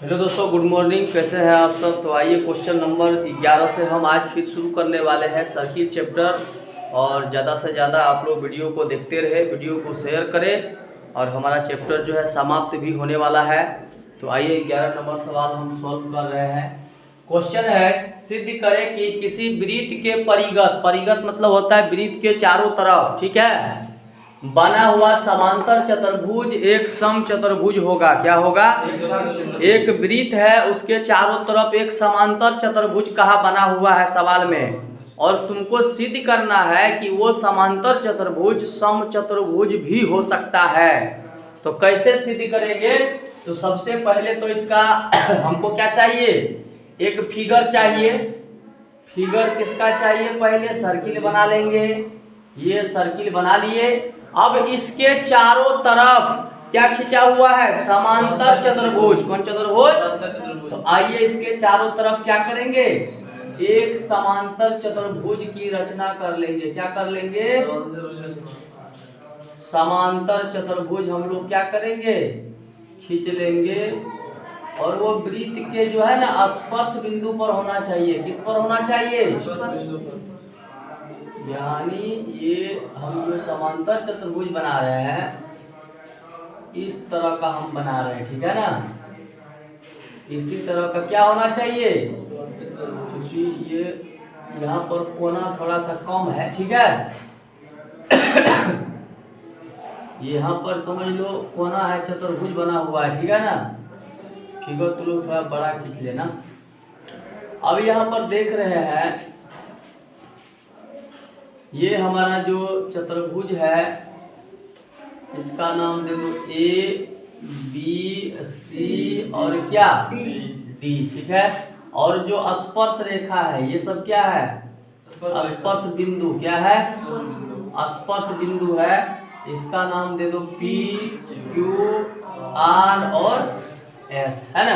Hello दोस्तों, good morning. कैसे हैं आप सब। तो आइए क्वेश्चन नंबर 11 से हम आज फिर शुरू करने वाले हैं सर्किल चैप्टर। और ज़्यादा से ज़्यादा आप लोग वीडियो को देखते रहे, वीडियो को शेयर करें और हमारा चैप्टर जो है समाप्त भी होने वाला है। तो आइए 11 नंबर सवाल हम सॉल्व कर रहे हैं। क्वेश्चन है, सिद्ध करें कि किसी वृत्त के परिगत, परिगत मतलब होता है वृत्त के चारों तरफ, ठीक है, बना हुआ समांतर चतुर्भुज एक सम चतुर्भुज होगा। क्या होगा? एक वृत्त है, उसके चारों तरफ एक समांतर चतुर्भुज कहाँ बना हुआ है सवाल में, और तुमको सिद्ध करना है कि वो समांतर चतुर्भुज सम चतुर्भुज भी हो सकता है। तो कैसे सिद्ध करेंगे? तो सबसे पहले तो इसका हमको क्या चाहिए, एक फिगर चाहिए। फिगर किसका चाहिए? पहले सर्किल बना लेंगे। ये सर्किल बना लिए। अब इसके चारों तरफ क्या खिंचा हुआ है? समांतर चतुर्भुज। कौन चतुर्भुज? तो आइए इसके चारों तरफ क्या करेंगे, एक समांतर चतुर्भुज की रचना कर लेंगे। क्या कर लेंगे? समांतर चतुर्भुज हम लोग क्या करेंगे, खींच लेंगे। और वो वृत्त के जो है ना स्पर्श बिंदु पर होना चाहिए। किस पर होना चाहिए? यानी ये हम जो समांतर चतुर्भुज बना रहे हैं, इस तरह का हम बना रहे हैं, ठीक है ना। इसी तरह का क्या होना चाहिए, क्योंकि ये यहाँ पर कोना थोड़ा सा कम है, ठीक है। यहाँ पर समझ लो कोना है, चतुर्भुज बना हुआ है, ठीक है ना। फिगर तो लोग थोड़ा बड़ा खींच लेना। अब यहाँ पर देख रहे हैं, ये हमारा जो चतुर्भुज है इसका नाम दे दो ए बी सी और क्या डी, ठीक है। और जो स्पर्श रेखा है ये सब क्या है? स्पर्श बिंदु। क्या है? स्पर्श बिंदु है। इसका नाम दे दो पी क्यू आर और एस, है ना।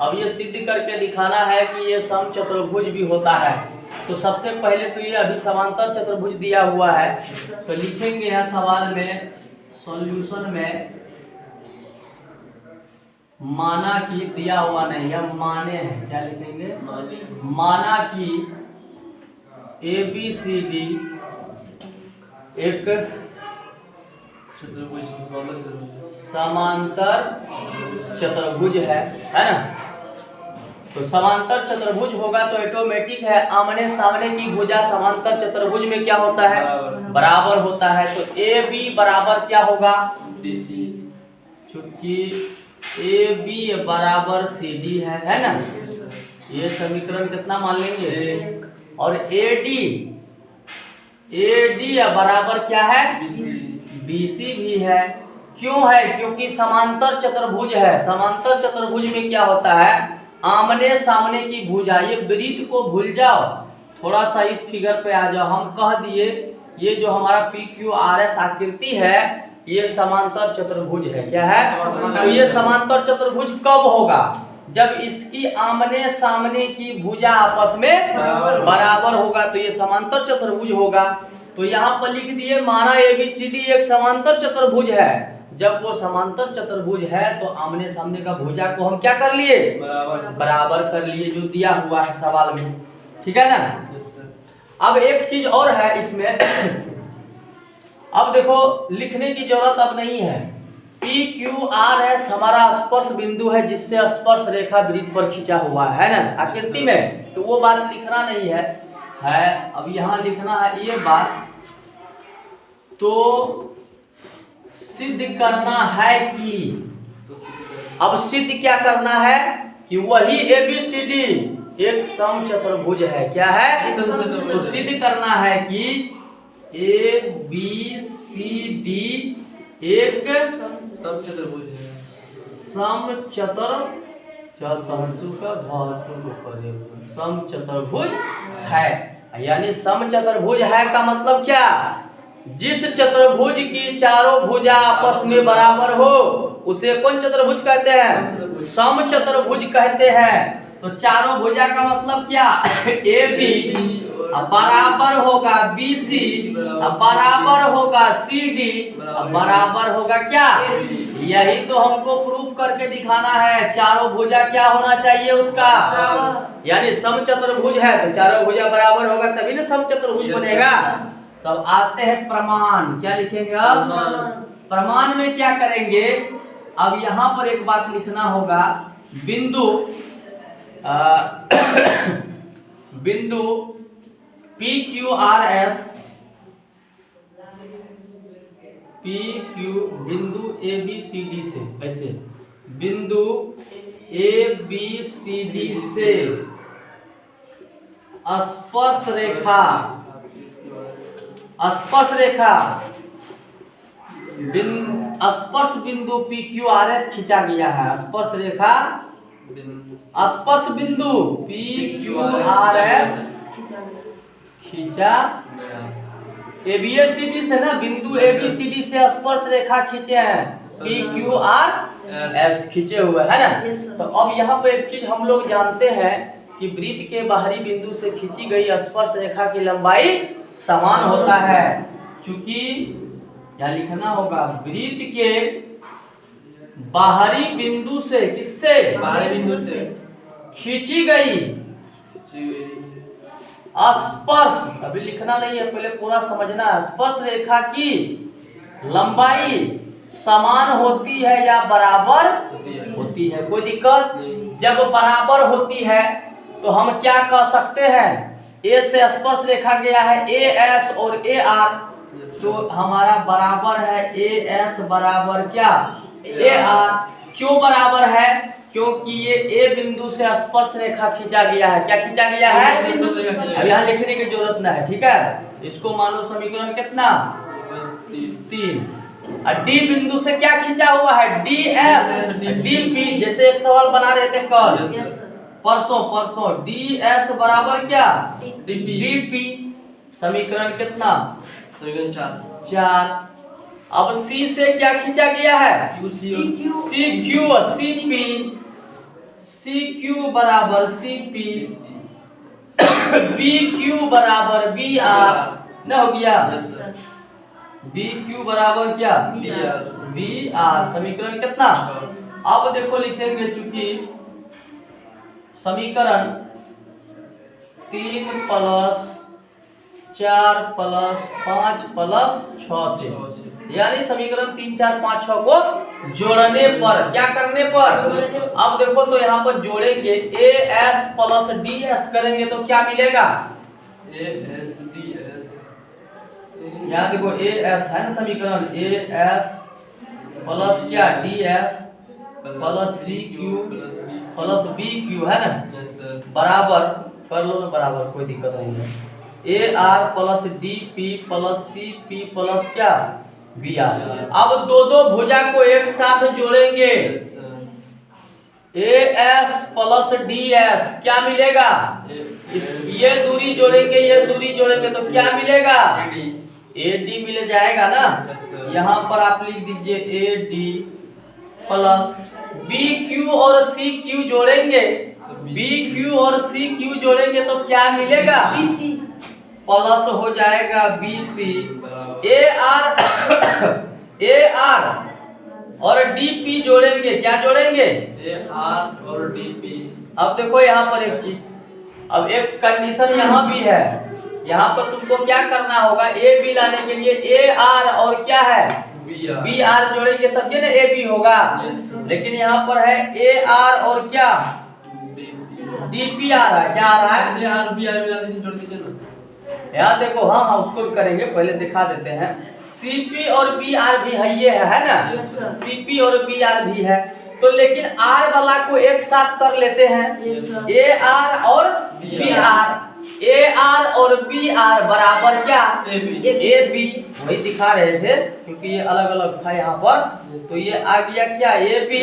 अब ये सिद्ध करके दिखाना है कि ये सम चतुर्भुज भी होता है। तो सबसे पहले तो ये अभी समांतर चतुर्भुज दिया हुआ है, तो लिखेंगे यहाँ सवाल में, सॉल्यूशन में, माना कि, दिया हुआ नहीं है, माने हैं। क्या लिखेंगे? माना कि ए बी सी डी एक समांतर चतुर्भुज है ना। तो समांतर चतुर्भुज होगा तो ऑटोमेटिक है आमने सामने की भुजा समांतर चतुर्भुज में क्या होता है? बराबर होता है। तो ए बी बराबर क्या होगा? BC। चूंकि ए बी बराबर सी डी है ना। ये समीकरण कितना मान लेंगे? और ए डी बराबर क्या है? BC भी है। क्यों है? क्योंकि समांतर चतुर्भुज है। समांतर चतुर्भुज में क्या होता है? आमने सामने की भुजा। ये वृत्त को भूल जाओ, थोड़ा सा इस फिगर पे आ जाओ। हम कह दिए ये जो हमारा पी क्यू आर एस आकृति है ये समांतर चतुर्भुज है। क्या है? तो ये समांतर चतुर्भुज कब होगा? जब इसकी आमने सामने की भुजा आपस में बराबर होगा तो ये समांतर चतुर्भुज होगा। तो यहाँ पर लिख दिए, माना ABCD एक समांतर चतुर्भुज है। जब वो समांतर चतुर्भुज है तो आमने सामने का भुजा को हम क्या कर लिए? बराबर कर लिए, जो दिया हुआ है सवाल में, ठीक है ना। अब एक चीज और है इसमें अब देखो लिखने की जरूरत अब नहीं है। पी क्यू आर एस हमारा स्पर्श बिंदु है जिससे स्पर्श रेखा वृत्त पर खींचा हुआ है ना आकृति में, तो वो बात लिखना नहीं है। अब यहाँ लिखना है ये बात, तो सिद्ध करना है कि, अब सिद्ध क्या करना है कि वही ABCD एक सम चतुर्भुज है। क्या है? तो सिद्ध करना है कि ABCD एक सम चतुर्भुज है। सम चतुर्भुज है। यानी सम चतुर्भुज है का मतलब क्या? जिस चतुर्भुज की चारों भुजा आपस में बराबर हो उसे कौन चतुर्भुज कहते हैं? सम चतुर्भुज कहते हैं। तो चारों भुजा का मतलब क्या, ए बी बराबर होगा बी सी बराबर होगा सी डी बराबर होगा क्या, यही तो हमको प्रूफ करके दिखाना है। चारों भुजा क्या होना चाहिए उसका, यानी समचतुर्भुज है तो चारों भुजा बराबर होगा तभी ना समचतुर्भुज बनेगा। तब आते हैं प्रमाण, क्या लिखेंगे अब, प्रमाण में क्या करेंगे, अब यहाँ पर एक बात लिखना होगा, बिंदु बिंदु P Q R S, P Q बिंदु ए बी सी डी से, ऐसे बिंदु ए बी सी डी से स्पर्श रेखा, स्पर्श रेखा स्पर्श बिंदु पी क्यू आर एस खींचा गया है। स्पर्श रेखा स्पर्श बिंदु पी क्यू आर एस खींचा एबीसीडी से ना, बिंदु एबीसीडी से स्पर्श रेखा खींचे हैं, पी क्यू आर एस खींचे हुए है ना। तो अब यहाँ पे एक चीज हम लोग जानते हैं कि वृत्त के बाहरी बिंदु से खींची गई स्पर्श रेखा की लंबाई समान होता है। चूंकि यहाँ लिखना होगा वृत्त के बाहरी बिंदु से, किससे, बाहरी बिंदु से खींची गई स्पर्श, अभी लिखना नहीं है, पहले पूरा समझना है। स्पर्श रेखा की लंबाई समान होती है या बराबर होती है, कोई दिक्कत नहीं। जब बराबर होती है तो हम क्या कह सकते हैं, ए से स्पर्श रेखा गया है ए एस और ए आर, तो हमारा बराबर है ए एस बराबर क्या, ए आर। क्यों बराबर है, क्योंकि ये ए बिंदु से स्पर्श रेखा खींचा गया है। क्या खींचा गया है, अब यहाँ लिखने की जरूरत ना है, ठीक है। इसको मान लो समीकरण कितना, 3। और डी बिंदु से क्या खींचा हुआ है, डी एस डी पी, जैसे एक सवाल बना रहे थे कल परसों डी एस बराबर क्या, डी पी। समीकरण कितना, समीकरण 4। अब सी से क्या खींचा गया है, सी क्यू बराबर सी पी, बी क्यू बराबर बी आर ना, हो गया बी क्यू बराबर क्या, बी आर। समीकरण कितना, अब देखो लिखेंगे, चूंकि समीकरण 3 + 4 + 5 + 6 से, यानी समीकरण 3, 4, 5, 6 को जोड़ने पर, क्या करने पर, अब देखो तो यहाँ पर जोड़ेंगे A S plus D S करेंगे तो क्या मिलेगा, ए एस डी एस, यहाँ देखो ए एस है ना समीकरण, ए एस प्लस क्या, D S plus C Q plus B Q है ना, बराबर कर लो ना, बराबर कोई दिक्कत नहीं है, A R plus D P plus C P plus क्या, बी आर। अब दो भुजा को एक साथ जोड़ेंगे, A S plus D S क्या मिलेगा, ये दूरी जोड़ेंगे, ये दूरी जोड़ेंगे तो क्या मिलेगा, ए डी मिल जाएगा ना। यहाँ पर आप लिख दीजिए A D plus B Q और सी क्यू जोड़ेंगे, बी क्यू और सी क्यू जोड़ेंगे तो क्या मिलेगा, BC प्लस हो जाएगा बी सी, ए आर और डी पी जोड़ेंगे, क्या जोड़ेंगे, ए आर और डी पी। अब देखो यहाँ पर एक चीज, अब एक कंडीशन यहाँ भी है, यहाँ पर तुमको क्या करना होगा, ए बी लाने के लिए ए आर और क्या है, बी आर जोड़ेंगे तब ये ना ए बी होगा, लेकिन यहाँ पर है ए आर और क्या, डी पी आ रहा है, क्या आ रहा है, ए आर बी आर मिला दीजिए, जोड़ दीजिए ना। यार देखो, हाँ उसको भी करेंगे, पहले दिखा देते हैं। सीपी और बी आर भी है, ये है ना, सीपी और बी आर भी है, तो लेकिन आर वाला को एक साथ कर लेते हैं, ए आर और बी आर, ए आर और बी आर बराबर क्या, ए बी, वही दिखा रहे थे क्योंकि ये अलग अलग था यहाँ पर, तो ये आ गया क्या, ए बी,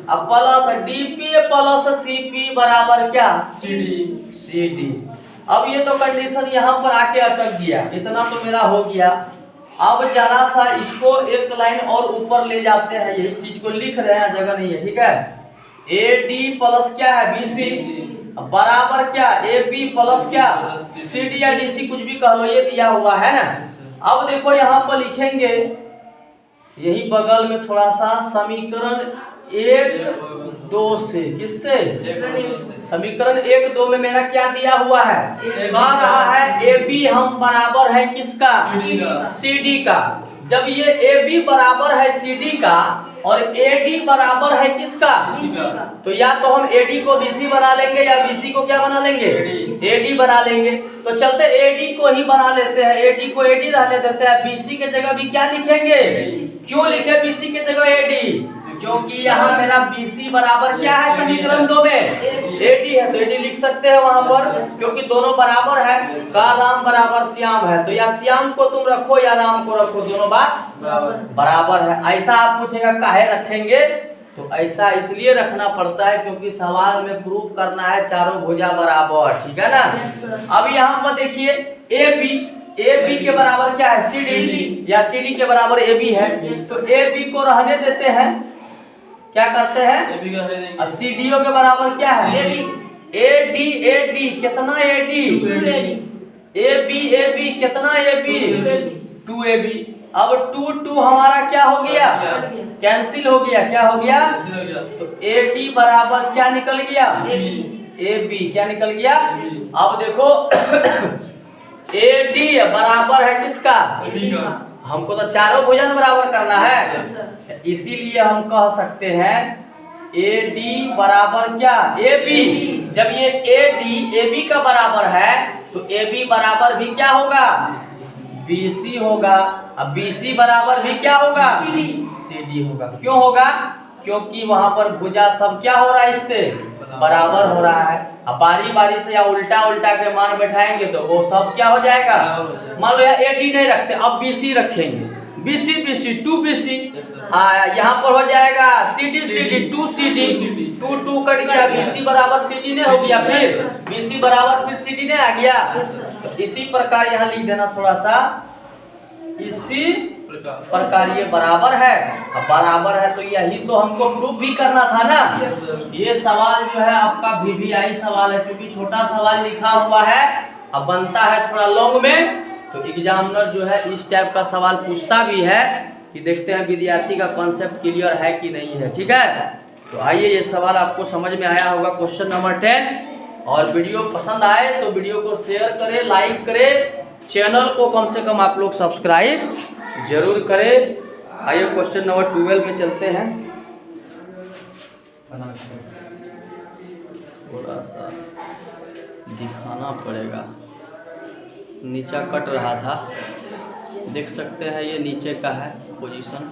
अब plus D P plus C P बराबर क्या, सी डी। अब ये तो कंडीशन यहाँ पर आके अटक गया, इतना तो मेरा हो गया। अब जरा सा इसको एक लाइन और ऊपर ले जाते हैं, यही चीज को लिख रहे हैं, जगह नहीं है, ठीक है। AD प्लस क्या है BC बराबर क्या AB प्लस क्या CD या DC कुछ भी कह लो, ये दिया हुआ है ना। अब देखो यहाँ पर लिखेंगे यही बगल में थोड़ा सा समीकरण 1-2 से, किससे समीकरण 1-2 में मेरा क्या दिया हुआ है, कह रहा है AB हम बराबर है किसका CD का। जब ये AB बराबर है CD का और AD बराबर है किसका, तो या तो हम AD को BC बना लेंगे या BC को क्या बना लेंगे, AD बना लेंगे। तो चलते AD को ही बना लेते हैं, AD को AD रहने देते हैं, BC के जगह भी क्या लिखेंगे, क्यों लिखे BC के जगह AD, क्योंकि यहाँ मेरा BC बराबर क्या है समीकरण 2 में AD है, तो AD लिख सकते हैं वहां पर, क्योंकि दोनों बराबर है। का राम बराबर श्याम है, तो या श्याम को तुम रखो या राम को रखो, दोनों बात बराबर है। ऐसा आप पूछेगा काहे रखेंगे, तो ऐसा इसलिए रखना पड़ता है क्योंकि सवाल में प्रूफ करना है चारों भुजा बराबर, ठीक है ना। अब यहाँ पर देखिए AB के बराबर क्या है CD या CD के बराबर AB है, तो AB को रहने देते हैं, क्या करते हैं, और CDO के बराबर क्या है AD कितना AD, AB कितना AB 2AB। अब 2 हमारा क्या हो गया, कैंसिल हो गया, क्या हो गया, तो AD बराबर क्या निकल गया AB, क्या निकल गया। अब देखो AD बराबर है किसका, हमको तो चारों भुजन बराबर करना है, इसीलिए हम कह सकते हैं AD बराबर क्या AB। जब ये AD AB का बराबर है तो AB बराबर भी क्या होगा BC होगा, अब BC बराबर भी क्या होगा CD होगा। क्यों होगा, क्योंकि वहां पर भुजा सब क्या हो रहा है, इससे बराबर हो रहा है। अब बारी बारी से या उल्टा के मान बैठाएंगे तो वो सब क्या हो जाएगा। मान लो यहाँ AD नहीं रखते, अब BC रखेंगे, BC 2BC, यहाँ पर हो जाएगा CD 2 कट गया, BC बराबर CD नहीं हो गया, फिर BC बराबर फिर CD नहीं आ गया। तो इसी प्रकार यहाँ लिख देना थोड़ा सा, इसी प्रकार ये बराबर है। अब बराबर है तो यही तो हमको प्रूफ भी करना था ना। ये सवाल जो है आपका VVI सवाल है, क्योंकि छोटा सवाल लिखा हुआ है, अब बनता है थोड़ा लॉन्ग में, तो एग्जामिनर जो है इस टाइप का सवाल पूछता भी है कि देखते हैं विद्यार्थी का कॉन्सेप्ट क्लियर है कि नहीं है, ठीक है। तो आइए ये सवाल आपको समझ में आया होगा, क्वेश्चन नंबर 10। और वीडियो पसंद आए तो वीडियो को शेयर करें, लाइक करें, चैनल को कम से कम आप लोग सब्सक्राइब जरूर करें। आइए क्वेश्चन नंबर 12 में चलते हैं। थोड़ा सा दिखाना पड़ेगा, नीचा कट रहा था, देख सकते हैं ये नीचे का है पोजीशन।